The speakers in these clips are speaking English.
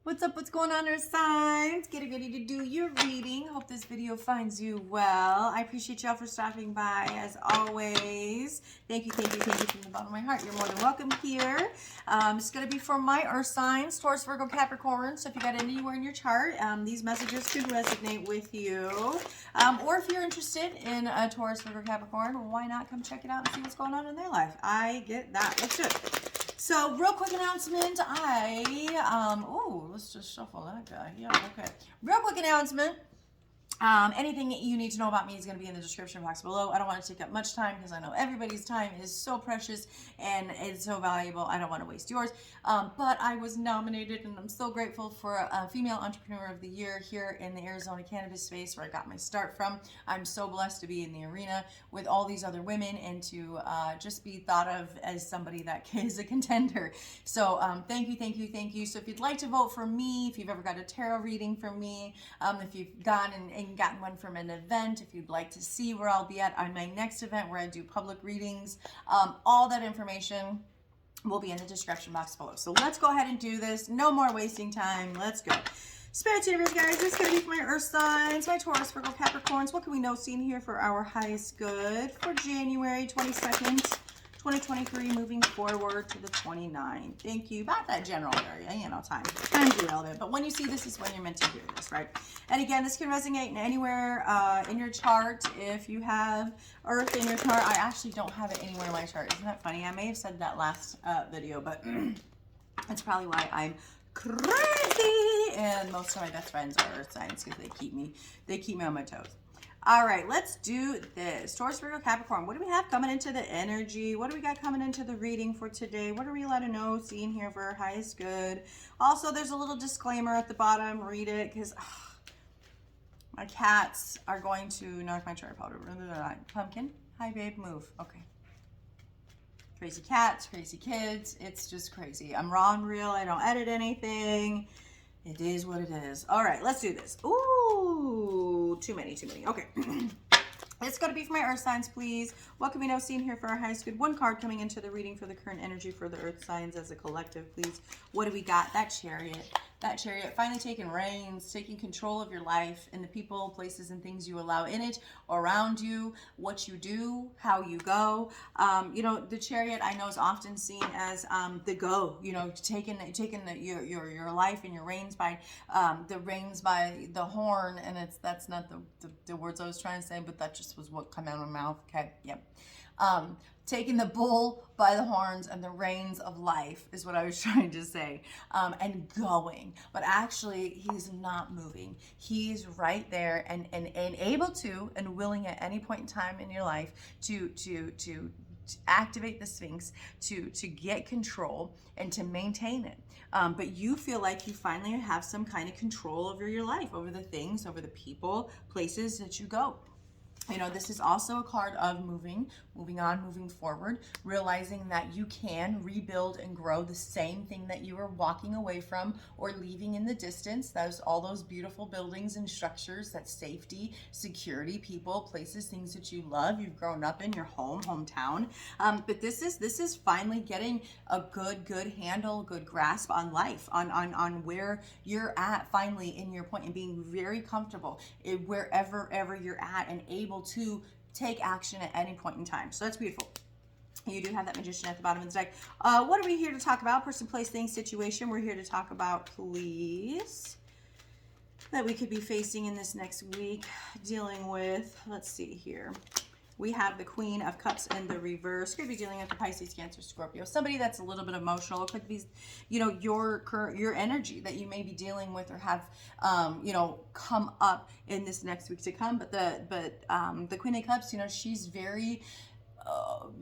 What's up? What's going on, Earth signs? Getting ready to do your reading. Hope this video finds you well. I appreciate y'all for stopping by as always. Thank you from the bottom of my heart. You're more than welcome here. It's going to be for my Earth signs, Taurus, Virgo, Capricorn. So if you got anywhere in your chart, these messages could resonate with you. Or if you're interested in a Taurus, Virgo, Capricorn, why not come check it out and see what's going on in their life? I get that. Let's do it. So, real quick announcement, let's just shuffle that guy. Yeah, okay. Real quick announcement. Anything you need to know about me is going to be in the description box below. I don't want to take up much time because I know everybody's time is so precious and it's so valuable. I don't want to waste yours. But I was nominated and I'm so grateful for a Female Entrepreneur of the Year here in the Arizona cannabis space where I got my start from. I'm so blessed to be in the arena with all these other women and to just be thought of as somebody that is a contender. So thank you. So if you'd like to vote for me, if you've ever got a tarot reading from me, if you've gone and gotten one from an event, if you'd like to see where I'll be at on my next event where I do public readings, all that information will be in the description box below. So let's go ahead and do this. No more wasting time. Let's go. Spirit universe, guys, this is going to be for my Earth signs, my Taurus, Virgo, Capricorns. What can we know seen here for our highest good for January 22nd, 2023, moving forward to the 29th. Thank you. About that general area, time's irrelevant. But when you see this is when you're meant to hear this, right? And again, this can resonate in anywhere in your chart. If you have Earth in your chart, I actually don't have it anywhere in my chart. Isn't that funny? I may have said that last video, but that's probably why I'm crazy. And most of my best friends are Earth signs because they keep me on my toes. All right, let's do this. Taurus, Virgo, Capricorn. What do we have coming into the energy? What do we got coming into the reading for today? What are we allowed to know, seeing here for our highest good? Also, there's a little disclaimer at the bottom. Read it, because my cats are going to knock my tripod over. Pumpkin, hi babe, move. Okay. Crazy cats, crazy kids. It's just crazy. I'm raw and real. I don't edit anything. It is what it is. All right, let's do this. Ooh, too many. Okay. It's going to be for my Earth signs, please. What can we know seen here for our highest good? One card coming into the reading for the current energy for the Earth signs as a collective, please. What do we got? That Chariot. That Chariot finally taking reins, taking control of your life and the people, places, and things you allow in it, around you, what you do, how you go. The Chariot I know is often seen as the go. Taking your life and your reins by the horn, and that's not the words I was trying to say, but that just was what came out of my mouth. Okay, yep. Taking the bull by the horns and the reins of life is what I was trying to say, and going. But actually, he's not moving. He's right there and able to and willing at any point in time in your life to activate the Sphinx, to get control and to maintain it. But you feel like you finally have some kind of control over your life, over the things, over the people, places that you go. This is also a card of moving on, moving forward, realizing that you can rebuild and grow the same thing that you were walking away from or leaving in the distance. Those all those beautiful buildings and structures, that safety, security, people, places, things that you love, you've grown up in, your hometown. But this is finally getting a good handle, good grasp on life, on where you're at finally in your point, and being very comfortable wherever you're at and able to take action at any point in time. So that's beautiful. You do have that Magician at the bottom of the deck. What are we here to talk about? Person, place, thing, situation. We're here to talk about, please, that we could be facing in this next week, dealing with, let's see here. We have the Queen of Cups in the reverse. Could be dealing with the Pisces, Cancer, Scorpio. Somebody that's a little bit emotional. It could be, your energy that you may be dealing with or have, come up in this next week to come. But the Queen of Cups, she's very,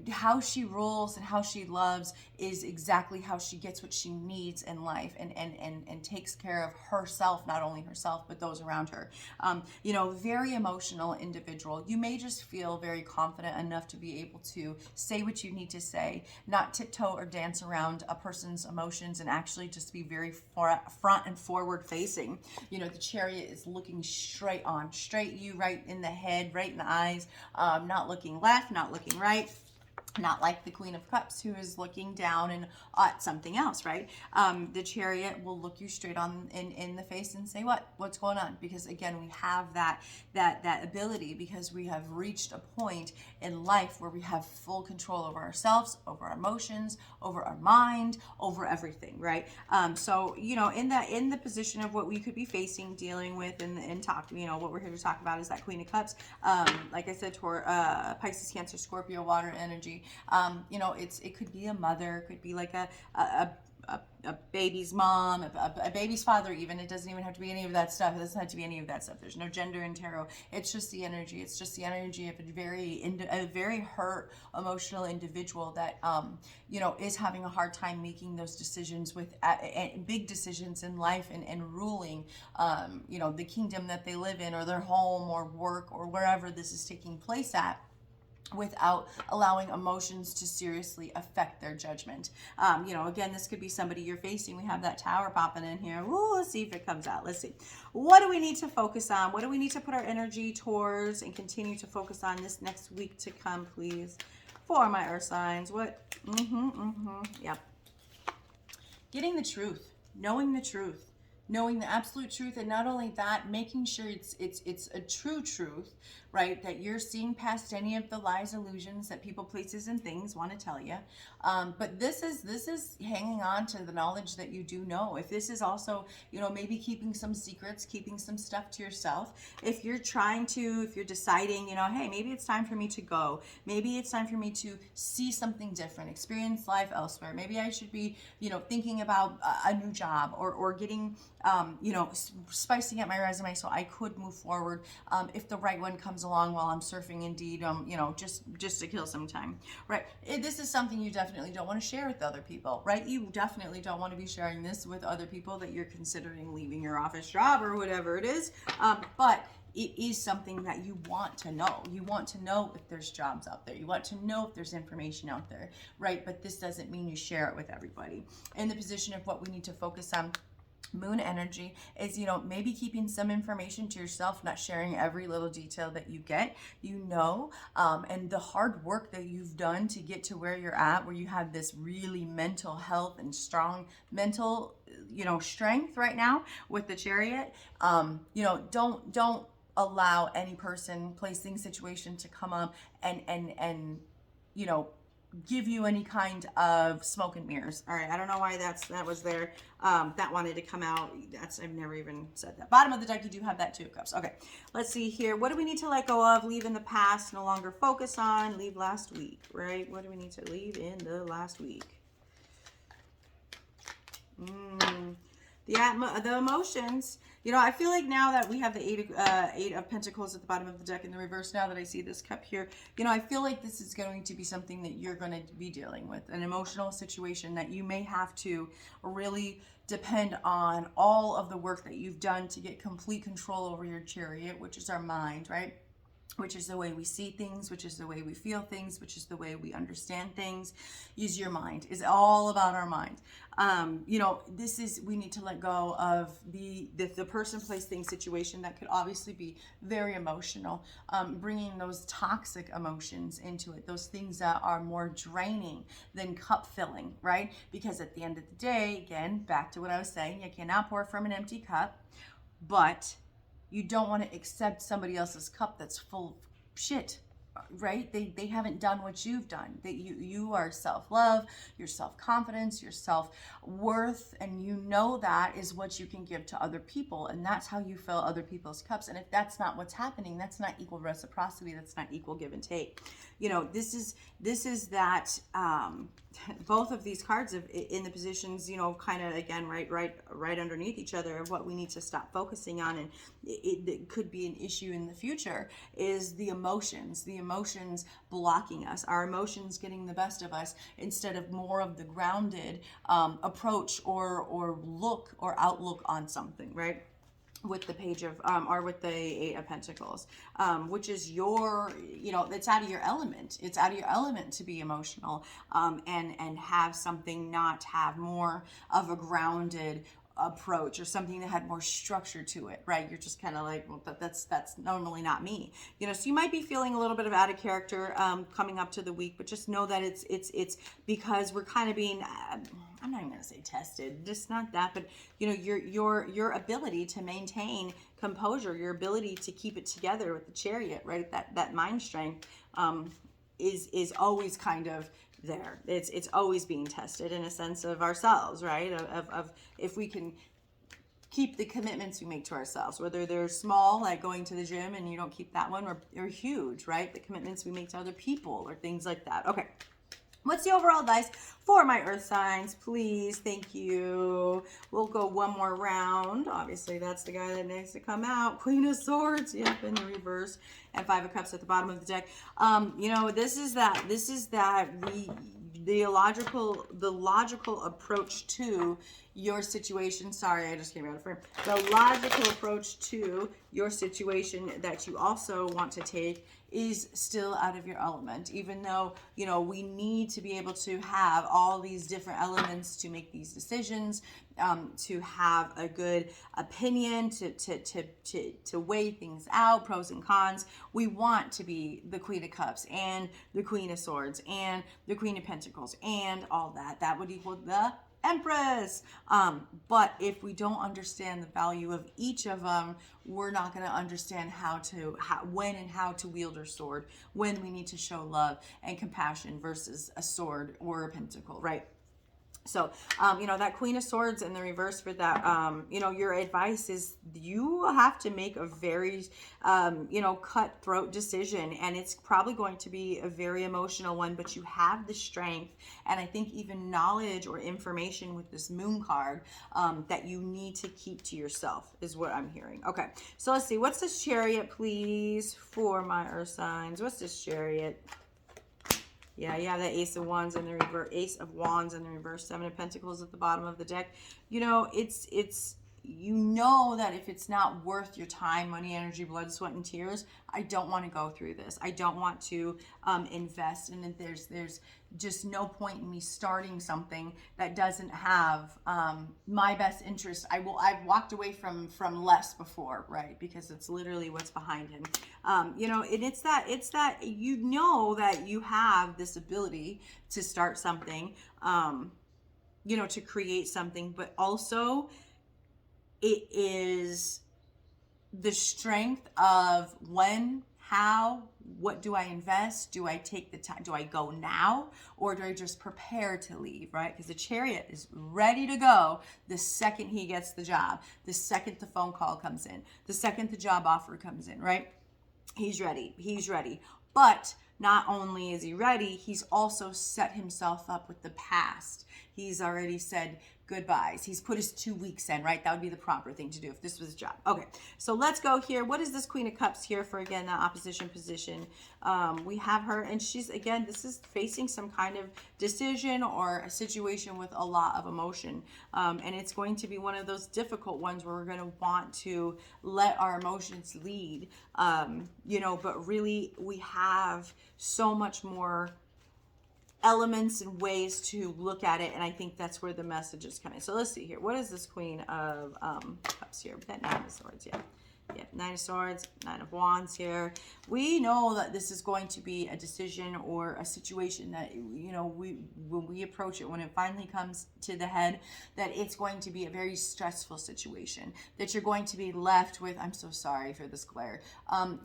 how she rules and how she loves is exactly how she gets what she needs in life and takes care of herself, not only herself, but those around her. Very emotional individual. You may just feel very confident enough to be able to say what you need to say, not tiptoe or dance around a person's emotions, and actually just be very front and forward facing. The Chariot is looking straight you, right in the head, right in the eyes, not looking left, not looking right. Not like the Queen of Cups, who is looking down and at something else, right? The Chariot will look you straight on in the face and say, what's going on? Because again, we have that ability, because we have reached a point in life where we have full control over ourselves, over our emotions, over our mind, over everything, right? So in the position of what we could be facing, dealing with, and talk, what we're here to talk about is that Queen of Cups. Like I said, Pisces, Cancer, Scorpio, water energy. It could be a mother, it could be like a baby's mom, a baby's father, even. It doesn't even have to be any of that stuff. It doesn't have to be any of that stuff. There's no gender in tarot. It's just the energy. It's just the energy of a very hurt, emotional individual that, is having a hard time making those decisions with big decisions in life, and ruling, the kingdom that they live in, or their home or work or wherever this is taking place at, without allowing emotions to seriously affect their judgment. Again, this could be somebody you're facing. We have that Tower popping in here. Ooh, let's see if it comes out. Let's see. What do we need to focus on? What do we need to put our energy towards and continue to focus on this next week to come, please, for my Earth signs? What? Yep. Getting the truth. Knowing the truth. Knowing the absolute truth, and not only that, making sure it's a true truth, right? That you're seeing past any of the lies, illusions that people, places, and things want to tell you. But this is hanging on to the knowledge that you do know. If this is also, maybe keeping some secrets, keeping some stuff to yourself. If you're deciding, hey, maybe it's time for me to go. Maybe it's time for me to see something different, experience life elsewhere. Maybe I should be, thinking about a new job, or getting, spicing up my resume so I could move forward if the right one comes along while I'm surfing Indeed, just to kill some time, right? This is something you definitely don't want to share with other people, right? You definitely don't want to be sharing this with other people that you're considering leaving your office job or whatever it is, but it is something that you want to know. You want to know if there's jobs out there. You want to know if there's information out there, right? But this doesn't mean you share it with everybody. In the position of what we need to focus on, Moon energy is, maybe keeping some information to yourself, not sharing every little detail that you get, and the hard work that you've done to get to where you're at, where you have this really mental health and strong mental, strength right now with the Chariot. Don't allow any person, place, thing, situation to come up and give you any kind of smoke and mirrors. All right, I don't know why that was there. That wanted to come out. I've never even said that. Bottom of the deck, you do have that Two of Cups. Okay, let's see here. What do we need to let go of, leave in the past, no longer focus on, leave last week, right? What do we need to leave in the last week? The emotions. I feel like now that we have the Eight of Pentacles at the bottom of the deck in the reverse, now that I see this cup here, I feel like this is going to be something that you're going to be dealing with, an emotional situation that you may have to really depend on all of the work that you've done to get complete control over your Chariot, which is our mind, right? Which is the way we see things, which is the way we feel things, which is the way we understand things. Use your mind. It's all about our mind. We need to let go of the person, place, thing, situation that could obviously be very emotional, bringing those toxic emotions into it, those things that are more draining than cup filling, right? Because at the end of the day, again, back to what I was saying, you cannot pour from an empty cup, but you don't want to accept somebody else's cup that's full of shit, right? They haven't done what you've done. That you are self-love, your self-confidence, your self-worth, and that is what you can give to other people, and that's how you fill other people's cups. And if that's not what's happening, that's not equal reciprocity, that's not equal give and take. This is that both of these cards in the positions, kind of again right underneath each other of what we need to stop focusing on, and it could be an issue in the future, is the emotions blocking us, our emotions getting the best of us, instead of more of the grounded approach or look or outlook on something, right? With the Page of, or with the Eight of Pentacles, which is it's out of your element. It's out of your element to be emotional, and have something not have more of a grounded approach, or something that had more structure to it, right? You're just kind of like, well, that's normally not me, you know. So you might be feeling a little bit of out of character coming up to the week, but just know that it's because we're kind of being, I'm not even gonna say tested, just not that, but you know, your ability to maintain composure, your ability to keep it together with the Chariot, right? That mind strength is always kind of there. It's always being tested in a sense of ourselves, right? Of if we can keep the commitments we make to ourselves, whether they're small, like going to the gym and you don't keep that one, or huge, right? The commitments we make to other people or things like that. Okay. What's the overall advice for my earth signs, please? Thank you. We'll go one more round. Obviously, that's the guy that needs to come out. Queen of Swords, yep, in the reverse, and Five of Cups at the bottom of the deck. You know, this is that the logical approach to your situation. Sorry, I just came out of frame. The logical approach to your situation that you also want to take is still out of your element, even though, you know, we need to be able to have all these different elements to make these decisions, to have a good opinion, to weigh things out, pros and cons. We want to be the Queen of Cups and the Queen of Swords and the Queen of Pentacles and all that. That would equal the Empress. But if we don't understand the value of each of them, we're not going to understand when and how to wield our sword, when we need to show love and compassion versus a sword or a pentacle, right? So, you know, that Queen of Swords in the reverse for that, you know, your advice is you have to make a very, you know, cutthroat decision, and it's probably going to be a very emotional one, but you have the strength and I think even knowledge or information with this Moon card that you need to keep to yourself is what I'm hearing. Okay, so let's see. What's this Chariot, please, for my earth signs? What's this Chariot? Yeah, you have the Ace of Wands in the reverse, Ace of Wands in the reverse, Seven of Pentacles at the bottom of the deck. You know, it's you know that if it's not worth your time, money, energy, blood, sweat, and tears, I don't want to go through this. I don't want to invest, and there's just no point in me starting something that doesn't have my best interest. I've walked away from less before, right? Because it's literally what's behind him. You know, and it's that you know that you have this ability to start something, you know, to create something, but also it is the strength of when, how, what do I invest? Do I take the time? Do I go now? Or do I just prepare to leave, right? Because the Chariot is ready to go the second he gets the job, the second the phone call comes in, the second the job offer comes in, right? He's ready. He's ready. But not only is he ready, he's also set himself up with the past. He's already said goodbyes. He's put his 2 weeks in, right? That would be the proper thing to do if this was a job. Okay, so let's go here. What is this Queen of Cups here for, again, that opposition position? We have her, and she's, again, this is facing some kind of decision or a situation with a lot of emotion. And it's going to be one of those difficult ones where we're going to want to let our emotions lead, you know, but really we have so much more elements and ways to look at it, and I think that's where the message is coming. So let's see here. What is this Queen of Cups here? That Nine of Swords, yeah. Yeah, Nine of Swords, Nine of Wands here. We know that this is going to be a decision or a situation that, you know, when we approach it, when it finally comes to the head, that it's going to be a very stressful situation, that you're going to be left with, I'm so sorry for this glare,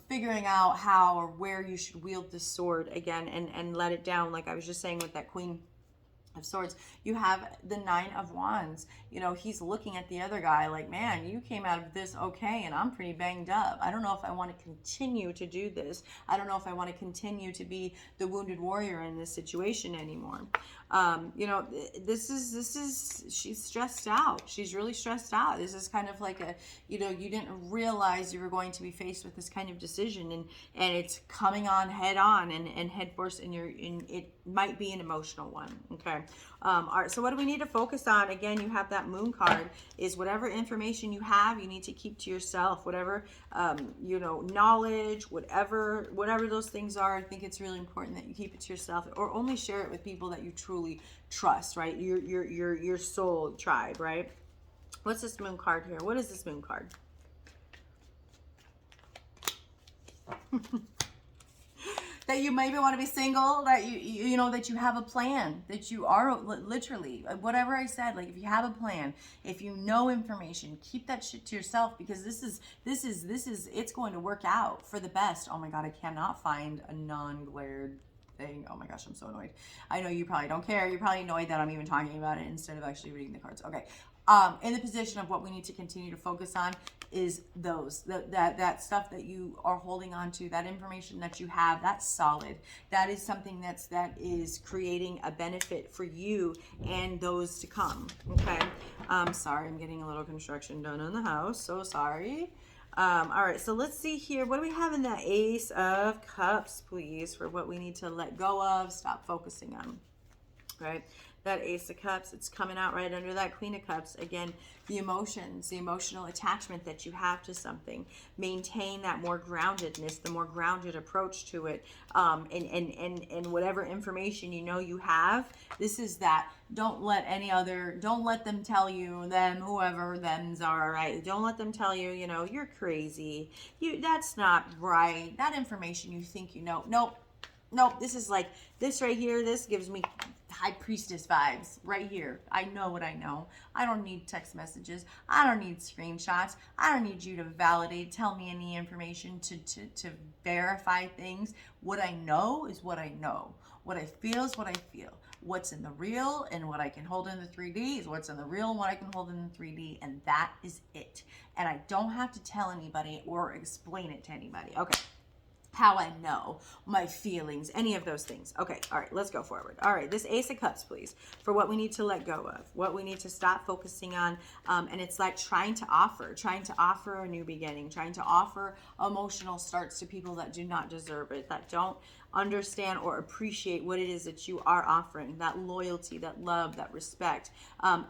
figuring out how or where you should wield this sword again and let it down. Like I was just saying with that Queen of Swords, you have the Nine of Wands. You know, he's looking at the other guy like, man, you came out of this okay, and I'm pretty banged up. I don't know if I want to continue to do this. I don't know if I want to continue to be the wounded warrior in this situation anymore. You know, this is she's stressed out. She's really stressed out. This is kind of like a, you know, you didn't realize you were going to be faced with this kind of decision, and it's coming on head on and head first, and it might be an emotional one. Okay. All right, so what do we need to focus on? Again, you have that Moon card, is whatever information you have, you need to keep to yourself. Whatever, you know, knowledge, whatever those things are, I think it's really important that you keep it to yourself, or only share it with people that you truly trust, right? Your soul tribe, right? What's this moon card here? What is this moon card? That you maybe want to be single, that you know, that you have a plan, that you are literally, whatever I said, like if you have a plan, if you know information, keep that shit to yourself, because this is, it's going to work out for the best. Oh my God, I cannot find a non-glared thing. Oh my gosh, I'm so annoyed. I know you probably don't care. You're probably annoyed that I'm even talking about it instead of actually reading the cards. Okay. In the position of what we need to continue to focus on is that stuff that you are holding on to, that information that you have, that's solid. That is something that is creating a benefit for you and those to come. Okay. Sorry, I'm getting a little construction done on the house. So sorry. All right, so let's see here. What do we have in that Ace of Cups, please, for what we need to let go of, stop focusing on, right? That Ace of Cups, it's coming out right under that Queen of Cups. Again, the emotions, the emotional attachment that you have to something. Maintain that more groundedness, the more grounded approach to it. And whatever information you know you have, this is that. Don't let them tell you, whoever them's are, right? Don't let them tell you, you know, you're crazy. That's not right. That information you think you know. Nope. This is like, this right here, this gives me high priestess vibes right here. I know what I know. I don't need text messages. I don't need screenshots. I don't need you to tell me any information to verify things. What I know is what I know. What I feel is what I feel. What's in the real and what I can hold in the 3D is what's in the real and what I can hold in the 3D, and that is it. And I don't have to tell anybody or explain it to anybody. Okay. How I know, my feelings, any of those things. Okay, all right, let's go forward. All right, this Ace of Cups, please, for what we need to let go of, what we need to stop focusing on. And it's like trying to offer a new beginning, trying to offer emotional starts to people that do not deserve it, that don't understand or appreciate what it is that you are offering, that loyalty, that love, that respect.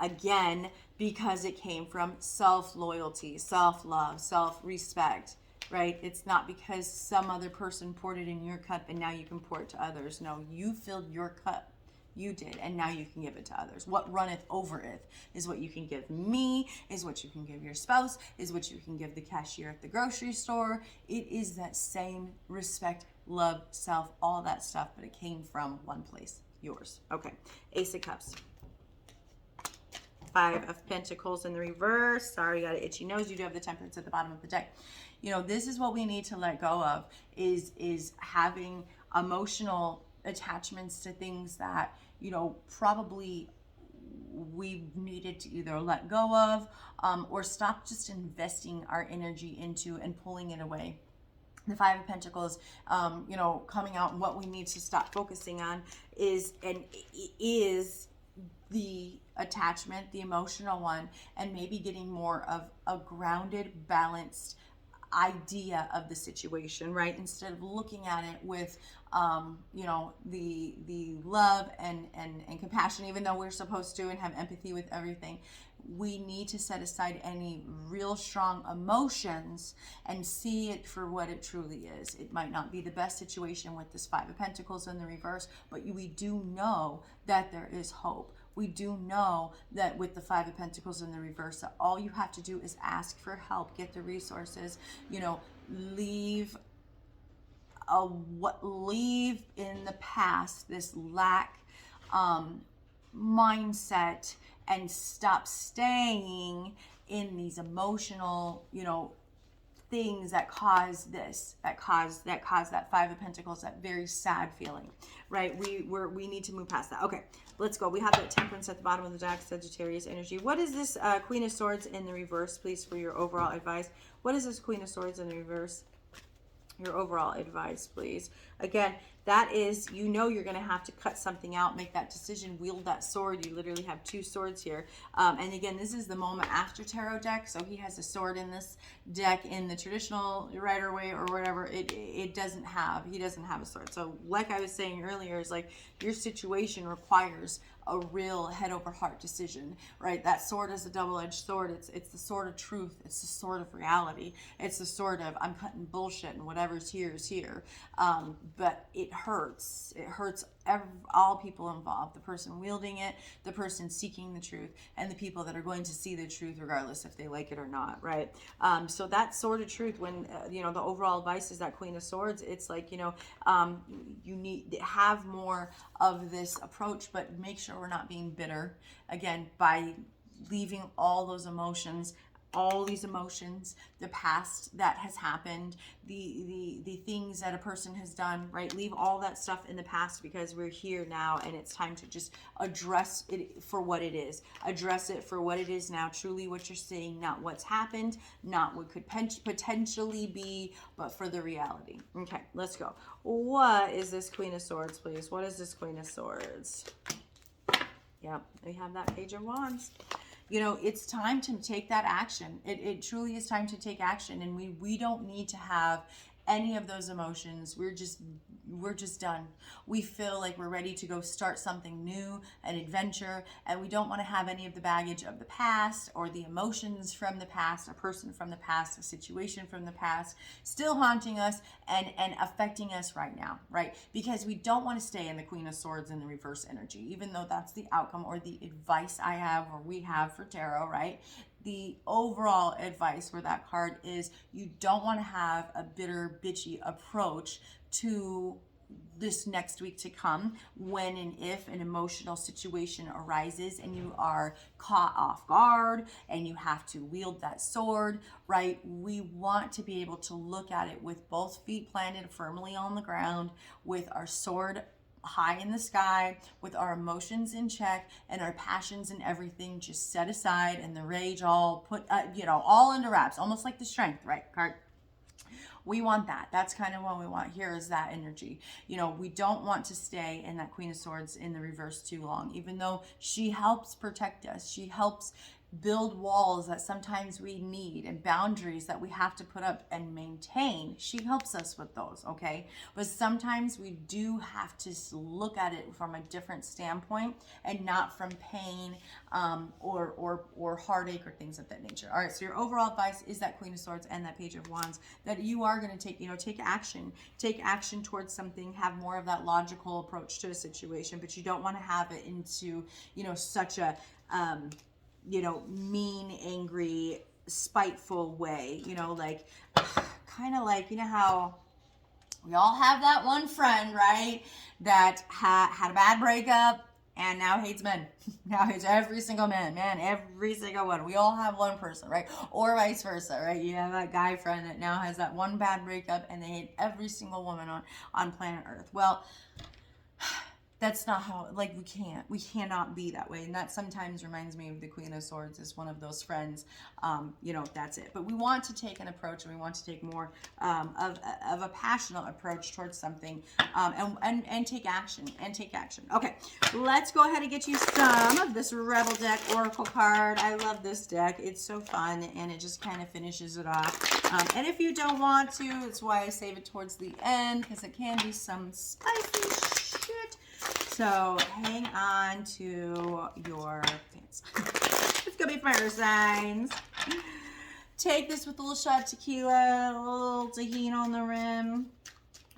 Again, because it came from self-loyalty, self-love, self-respect. Right? It's not because some other person poured it in your cup and now you can pour it to others. No, you filled your cup. You did, and now you can give it to others. What runneth overeth is what you can give me, is what you can give your spouse, is what you can give the cashier at the grocery store. It is that same respect, love, self, all that stuff, but it came from one place, yours. Okay, Ace of Cups. Five of Pentacles in the reverse. Sorry, you got an itchy nose. You do have the Temperance at the bottom of the deck. You know, this is what we need to let go of, is having emotional attachments to things that, you know, probably we needed to either let go of or stop just investing our energy into and pulling it away. The Five of Pentacles, you know, coming out, and what we need to stop focusing on is the attachment, the emotional one, and maybe getting more of a grounded, balanced idea of the situation, right? Instead of looking at it with you know, the love and compassion, even though we're supposed to, and have empathy with everything. We need to set aside any real strong emotions and see it for what it truly is. It might not be the best situation with this Five of Pentacles in the reverse, but we do know that there is hope. We do know that with the Five of Pentacles in the reverse, that all you have to do is ask for help, get the resources, you know, leave in the past this lack mindset, and stop staying in these emotional, you know, things that cause that Five of Pentacles, that very sad feeling, right? We need to move past that. Okay, let's go. We have that Temperance at the bottom of the deck, Sagittarius energy. What is this Queen of Swords in the reverse, please, for your overall advice? What is this Queen of Swords in the reverse? Your overall advice, please. Again, that is, you know, you're going to have to cut something out, make that decision, wield that sword. You literally have two swords here. And again, this is the moment after tarot deck. So he has a sword in this deck. In the traditional Rider Waite or whatever, he doesn't have a sword. So like I was saying earlier, is like your situation requires a real head over heart decision, right? That sword is a double-edged sword. It's the sword of truth. It's the sword of reality. It's the sword of, I'm cutting bullshit and whatever's here is here. But it hurts. It hurts all people involved, the person wielding it, the person seeking the truth, and the people that are going to see the truth regardless if they like it or not, right? So that sword of truth, when, you know, the overall advice is that Queen of Swords, it's like, you know, you need to have more of this approach, but make sure we're not being bitter, again, by leaving all those emotions, all these emotions, the past that has happened, the things that a person has done, right? Leave all that stuff in the past, because we're here now and it's time to just address it for what it is. Address it for what it is now, truly what you're seeing, not what's happened, not what could potentially be, but for the reality. Okay, let's go. What is this Queen of Swords, please? What is this Queen of Swords? Yep, we have that Page of Wands. You know, it's time to take that action. It truly is time to take action, and we don't need to have any of those emotions. We're just done. We feel like we're ready to go start something new, an adventure, and we don't want to have any of the baggage of the past or the emotions from the past, a person from the past, a situation from the past, still haunting us and affecting us right now, right? Because we don't want to stay in the Queen of Swords in the reverse energy, even though that's the outcome or the advice I have or we have for tarot, right? The overall advice for that card is you don't want to have a bitter, bitchy approach to this next week to come, when and if an emotional situation arises and you are caught off guard and you have to wield that sword, right? We want to be able to look at it with both feet planted firmly on the ground, with our sword high in the sky, with our emotions in check and our passions and everything just set aside, and the rage all put, you know, all under wraps, almost like the Strength, right, card. We want that. That's kind of what we want here, is that energy. You know, we don't want to stay in that Queen of Swords in the reverse too long, even though she helps protect us. She helps build walls that sometimes we need, and boundaries that we have to put up and maintain. She helps us with those, okay? But sometimes we do have to look at it from a different standpoint, and not from pain or heartache or things of that nature. All right, so your overall advice is that Queen of Swords and that Page of Wands, that you are going to take, you know, take action towards something, have more of that logical approach to a situation, but you don't want to have it into, you know, such a you know, mean, angry, spiteful way, you know, like kind of like, you know how we all have that one friend, right, that had a bad breakup and now hates men. Now hates every single man, every single one. We all have one person, right? Or vice versa, right? You have that guy friend that now has that one bad breakup and they hate every single woman on planet Earth. Well, that's not how, like, we cannot be that way. And that sometimes reminds me of the Queen of Swords is one of those friends, you know, that's it. But we want to take an approach, and we want to take more of a passionate approach towards something, and take action, Okay, let's go ahead and get you some of this Rebel Deck Oracle card. I love this deck. It's so fun, and it just kind of finishes it off. And if you don't want to, it's why I save it towards the end, because it can be some spicy shit. So hang on to your pants. It's gonna be fire signs. Take this with a little shot of tequila, a little tahini on the rim.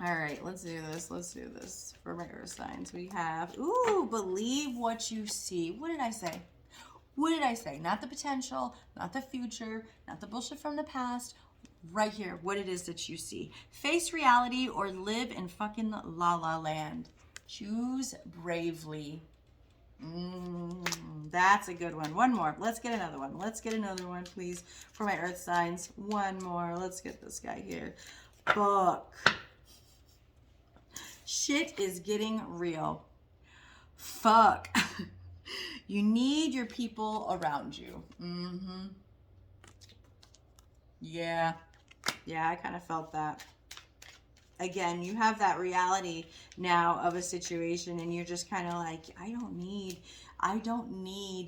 All right, let's do this. For my earth signs, we have, ooh, believe what you see. What did I say? Not the potential, not the future, not the bullshit from the past. Right here, what it is that you see. Face reality or live in fucking la la land. Choose bravely. That's a good one. One more. Let's get another one, please, for my earth signs. One more. Let's get this guy here. Book. Shit is getting real. Fuck. You need your people around you. Yeah, I kind of felt that. Again, you have that reality now of a situation, and you're just kind of like, I don't need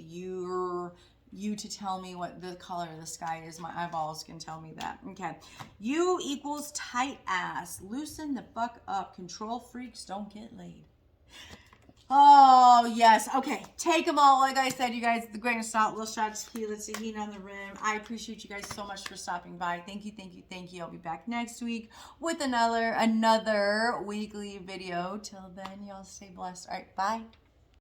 you to tell me what the color of the sky is. My eyeballs can tell me that. Okay. You equals tight ass. Loosen the fuck up. Control freaks don't get laid. Oh, yes. Okay. Take them all. Like I said, you guys, the grain of salt, little shot of tequila, tahini on the rim. I appreciate you guys so much for stopping by. Thank you, thank you, thank you. I'll be back next week with another weekly video. Till then, y'all stay blessed. All right. Bye.